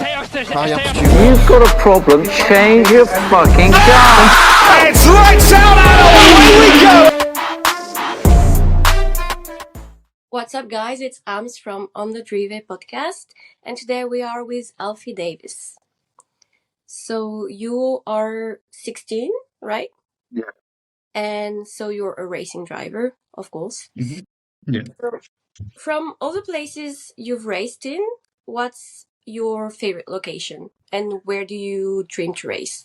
You've got a problem, change your fucking car. It's lights out and away we go! What's up, guys? It's Ams from On the Drive podcast, and today we are with Alfie Davies. So you are 16, right? Yeah. And so you're a racing driver, of course. Mhm. Yeah. From all the places you've raced in, what's your favorite location, and where do you dream to race?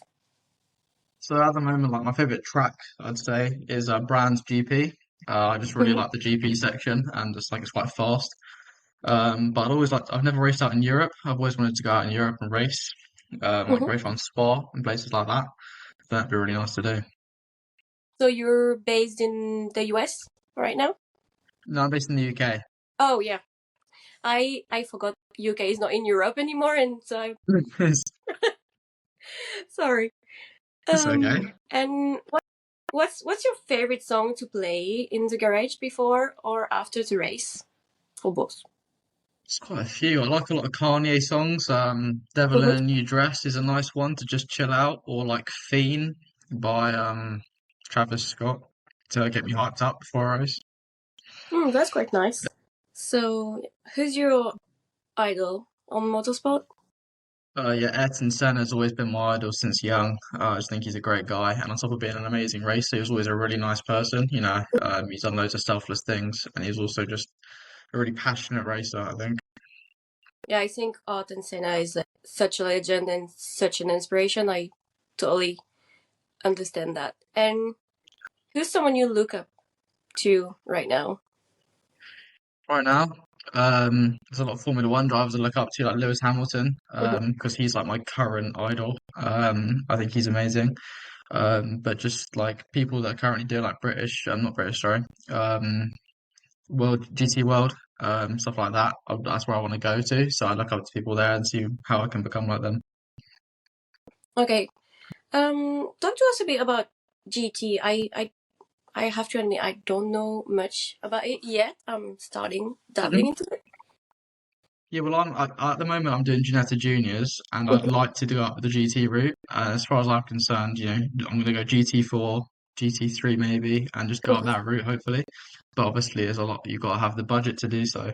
So at the moment, like my favorite track, I'd say, is Brands GP. I just really Mhm. like the GP section, and just like it's quite fast. But I've never raced out in Europe. I've always wanted to go out in Europe and race, like Mhm. race on Spa and places like that. That'd be really nice to do. So you're based in the US right now? No, I'm based in the UK. Oh yeah, I forgot UK is not in Europe anymore, and so It's, sorry. it's okay. And what's your favorite song to play in the garage before or after the race, or both? It's quite a few. I like a lot of Kanye songs. Devil in Mhm. a New Dress is a nice one to just chill out, or like Fiend by Travis Scott to get me hyped up before I race. That's quite nice. So, who's your idol on motorsport? Yeah, Ayrton Senna's always been my idol since young. I just think he's a great guy, and on top of being an amazing racer, he was always a really nice person. He's done loads of selfless things, and he's also just a really passionate racer, I think. Yeah, I think Ayrton Senna is such a legend and such an inspiration. I totally understand that. And who's someone you look up to right now? Right now, there's a lot of Formula One drivers I look up to, like Lewis Hamilton, because he's like my current idol. I think he's amazing. But just like people that currently do like not British, sorry, World GT World, stuff like that. That's where I want to go to. So I look up to people there and see how I can become like them. Okay. Talk to us a bit about GT. I have to admit I don't know much about it yet. I'm starting dabbling into it. Yeah, well, at the moment I'm doing Ginetta Juniors, and I'd Mhm. like to do up the GT route. As far as I'm concerned, I'm going to go GT4, GT3 maybe, and just go up that route hopefully. But obviously, there's a lot you've got to have the budget to do so.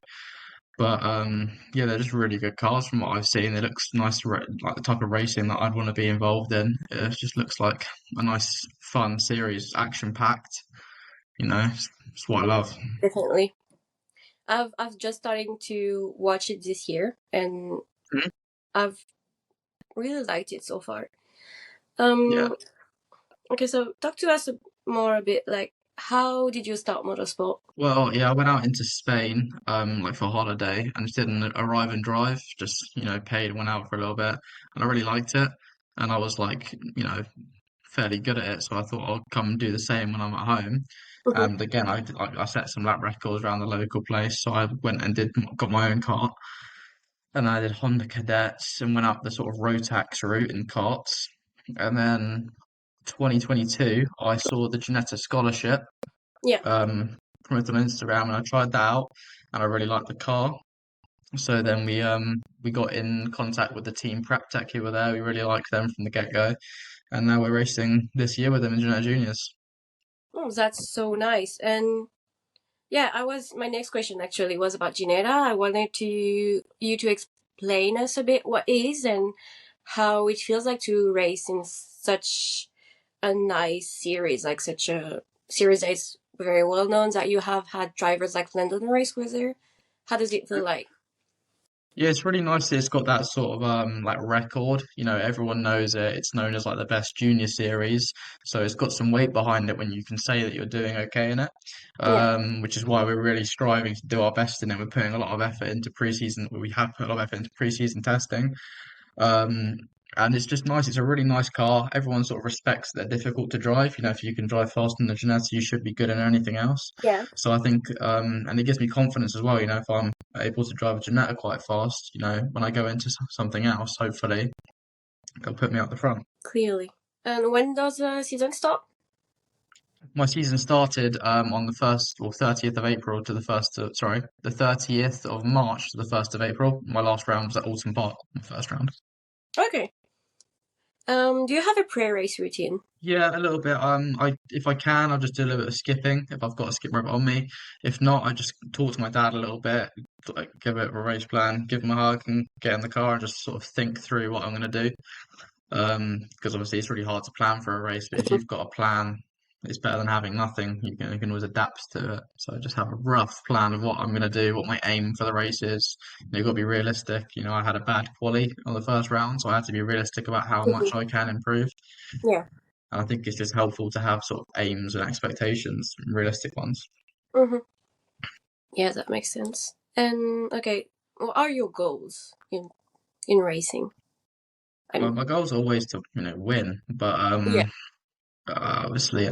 But yeah, they're just really good cars from what I've seen. It looks nice, like the type of racing that I'd want to be involved in. It just looks like a nice, fun series, action packed. It's what I love. Definitely. I've just starting to watch it this year, and Mhm. I've really liked it so far. Yeah. Okay, so talk to us more a bit. Like, how did you start motorsport? Well, yeah, I went out into Spain, like for a holiday, and just did an arrive and drive. Just paid, went out for a little bit, and I really liked it. And I was like, fairly good at it, so I thought I'll come and do the same when I'm at home. Mhm. And again, I set some lap records around the local place, so I went and got my own car, and I did Honda Cadets and went up the sort of Rotax route in karts. And then 2022, I saw the Ginetta Scholarship Yeah. promoted on Instagram, and I tried that out, and I really liked the car. So then we got in contact with the team Prep Tech who were there. We really liked them from the get-go, and now we're racing this year with them in Junior Juniors. Oh, that's so nice. And yeah, my next question actually was about Ginetta. I wanted you to explain us a bit what is and how it feels like to race in such a nice series, like such a series that is very well known, that you have had drivers like London race with there. How does it feel like? Yeah, it's really nice that it's got that sort of like record. Everyone knows it. It's known as like the best junior series, so it's got some weight behind it when you can say that you're doing okay in it. Yeah, Which is why we're really striving to do our best in it. We're putting a lot of effort into preseason. We have put a lot of effort into preseason testing. Um, and it's just nice. It's a really nice car. Everyone sort of respects that they're difficult to drive. If you can drive fast in the Ginetta, you should be good in anything else. yeah, So I think, and it gives me confidence as well. If I'm able to drive a Ginetta quite fast, when I go into something else, hopefully it'll put me up the front. clearly. And when does the season start? My season started on the 1st or 30th of April to the 30th of March to the 1st of April. My last round was at Alton Park, my first round. Okay. Do you have a pre-race routine? Yeah, a little bit. If I can, I'll just do a little bit of skipping if I've got a skip rope on me. If not, I just talk to my dad a little bit, like give a bit of a race plan, give him a hug, and get in the car and just sort of think through what I'm going to do. Because obviously it's really hard to plan for a race, but if you've got a plan, it's better than having nothing. You can always adapt to it. So I just have a rough plan of what I'm going to do, what my aim for the race is. You've got to be realistic. I had a bad quali on the first round, so I had to be realistic about how much Mhm. I can improve. Yeah. And I think it's just helpful to have sort of aims and expectations, realistic ones. Hmm. Yeah, that makes sense. And okay, what are your goals in racing? I Well, mean, my goal is always to, win, but yeah. obviously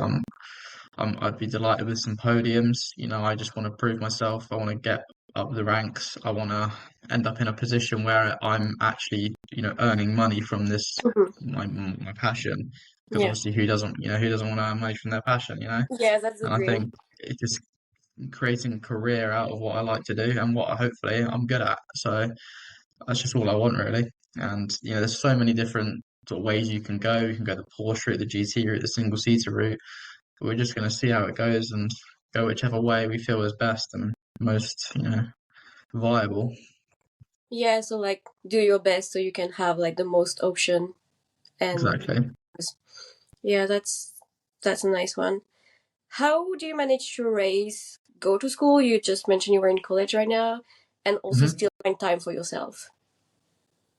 I'd be delighted with some podiums. I just want to prove myself. I want to get up the ranks. I want to end up in a position where I'm actually, earning money from this Hmm. my passion. Because Yeah. obviously, who doesn't want to earn money from their passion? Yeah, that's the And I dream. think it's just creating a career out of what I like to do and what hopefully I'm good at. So that's just all I want really. And there's so many different sort of ways you can go. You can go the Porsche route, the GT route, the single seater route. We're just going to see how it goes and go whichever way we feel is best and most, viable. Yeah, so like do your best so you can have like the most option and Exactly. yeah, that's a nice one. How do you manage to race, go to school? You just mentioned you were in college right now, and also hmm still find time for yourself.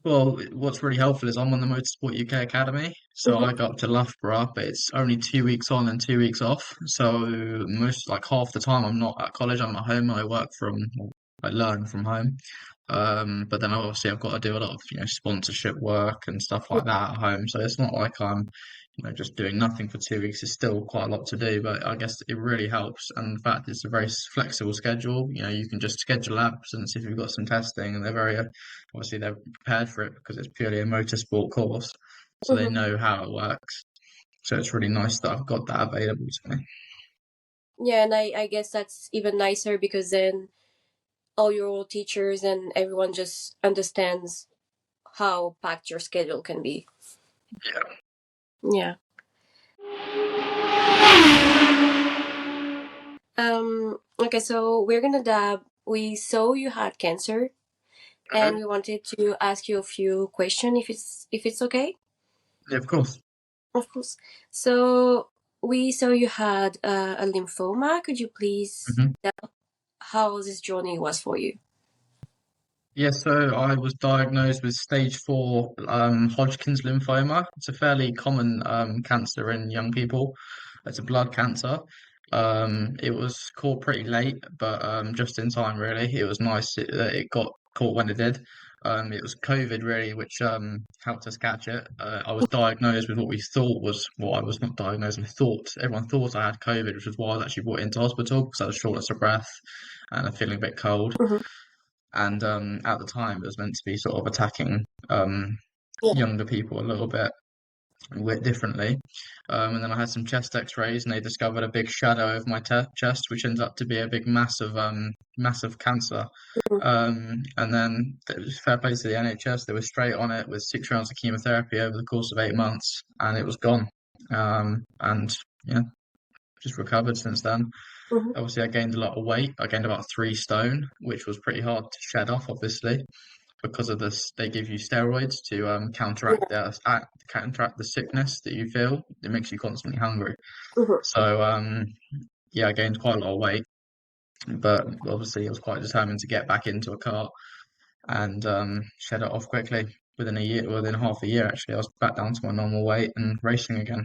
Well, what's really helpful is I'm on the Motorsport UK Academy, so Hmm. I go up to Loughborough, but it's only 2 weeks on and 2 weeks off. So most like half the time I'm not at college, I'm at home. I learn from home. But then obviously I've got to do a lot of sponsorship work and stuff like that at home. So it's not like I'm just doing nothing for 2 weeks. It's still quite a lot to do, but I guess it really helps. And the fact it's a very flexible schedule. You can just schedule absence if you've got some testing, and they're very obviously they're prepared for it because it's purely a motorsport course, so they Hmm. know how it works. So it's really nice that I've got that available to me. Yeah, and I guess that's even nicer because then all your teachers and everyone just understands how packed your schedule can be. Yeah. Yeah. Okay, so we're gonna dab. We saw you had cancer, and Okay. we wanted to ask you a few questions if it's okay. Yeah, of course. Of course. So we saw you had a lymphoma. Could you please Mhm. tell how this journey was for you? Yeah, so I was diagnosed with stage 4 Hodgkin's lymphoma. It's a fairly common cancer in young people. It's a blood cancer. It was caught pretty late, but just in time, really. It was nice that it got caught when it did. It was COVID, really, which helped us catch it. I was diagnosed with what we thought was, well, I was not diagnosed, everyone thought I had COVID, which was why I was actually brought into hospital because I was shortness of breath and I'm feeling a bit cold. Hmm. And at the time, it was meant to be sort of attacking Yeah. younger people a little bit differently. And then I had some chest X-rays, and they discovered a big shadow over my chest, which ended up to be a big, massive cancer. Hmm. And then it was fair play to the NHS; they were straight on it with 6 rounds of chemotherapy over the course of 8 months, and it was gone. And yeah, just recovered since then. Hmm. Obviously, I gained a lot of weight. I gained about 3 stone, which was pretty hard to shed off, obviously, because of this. They give you steroids to counteract the sickness that you feel. It makes you constantly hungry. Hmm. So yeah, I gained quite a lot of weight, but obviously, I was quite determined to get back into a car and shed it off quickly. Within half a year, actually, I was back down to my normal weight and racing again.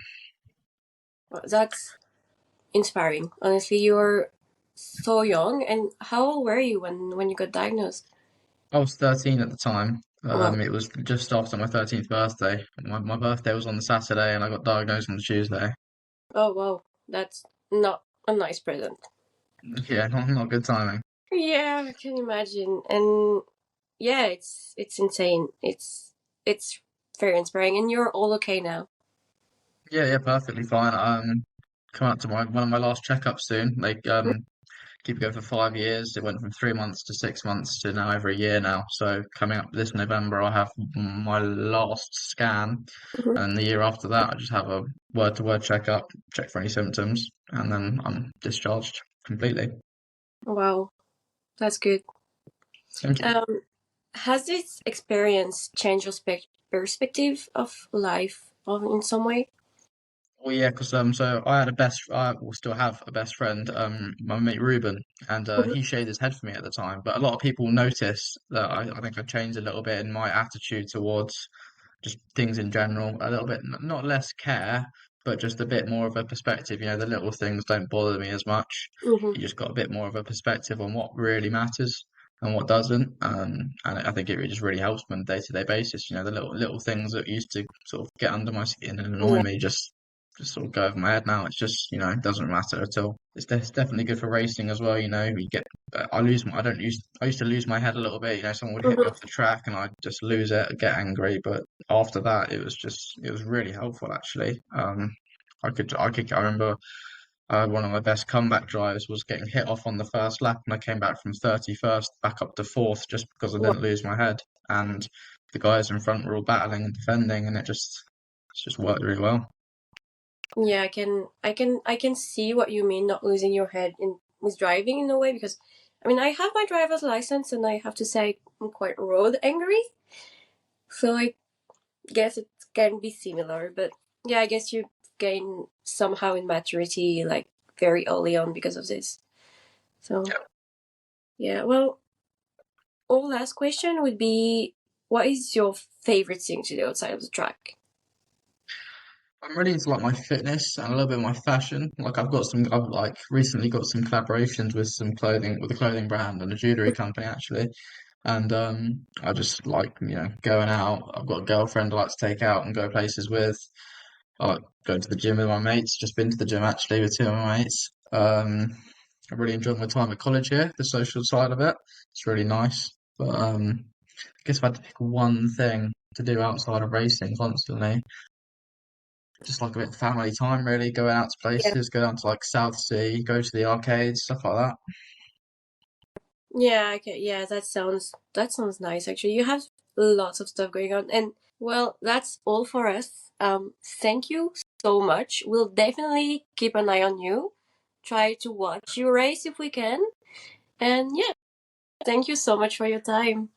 Well, that's inspiring. Honestly, you're so young. And how old were you when you got diagnosed? I was 13 at the time. Wow. It was just after my 13th birthday. My birthday was on the Saturday and I got diagnosed on the Tuesday. Oh wow, that's not a nice present. Yeah, not good timing. Yeah, I can imagine. And yeah, it's insane. It's very inspiring, and you're all okay now. Yeah, yeah, perfectly fine. come up to one of my last checkups soon. They keep it going for 5 years. It went from 3 months to 6 months to now over a year now. So coming up this November, I'll have my last scan, Mhm. and the year after that, I just have a word-to-word checkup, check for any symptoms, and then I'm discharged completely. Wow, that's good. Thank you. Has this experience changed your perspective of life in some way? Well, yeah, because so I will still have a best friend, my mate Ruben, and Mhm. he shaved his head for me at the time. But a lot of people notice that I think I changed a little bit in my attitude towards just things in general, a little bit, not less care, but just a bit more of a perspective. You know, the little things don't bother me as much. Mhm. You just got a bit more of a perspective on what really matters and what doesn't. And I think it just really helps me on a day-to-day basis. You know, the little things that used to sort of get under my skin and annoy Yeah. me just sort of go over my head now. It's just, it doesn't matter at all. It's definitely good for racing as well. You know, I used to lose my head a little bit. You know, someone would hit me Mhm. off the track and I'd just lose it, get angry. But after that, it was really helpful actually. I remember one of my best comeback drives was getting hit off on the first lap, and I came back from 31st back up to fourth just because I Wow. didn't lose my head. And the guys in front were all battling and defending, and it's just worked really well. Yeah, I can see what you mean, not losing your head in with driving in a way, because I mean I have my driver's license and I have to say I'm quite road angry. So I guess it can be similar, but yeah, I guess you gain somehow in maturity like very early on because of this. So yeah, well, our last question would be, what is your favorite thing to do outside of the track? I'm really into like my fitness and a little bit of my fashion. I've like recently got some collaborations with with a clothing brand and a jewelry company actually. And I just like, going out. I've got a girlfriend I like to take out and go places with. I like going to the gym with my mates. Just been to the gym actually with two of my mates. I really enjoyed my time at college here, the social side of it. It's really nice. But I guess if I had to pick one thing to do outside of racing constantly, just like a bit of family time, really, going out to Yeah, places, go down to like South Sea, go to the arcades, stuff like that. yeah, okay, yeah, that sounds nice. Actually, you have lots of stuff going on, and well, that's all for us. Thank you so much. We'll definitely keep an eye on you. Try to watch your race if we can, and yeah, thank you so much for your time.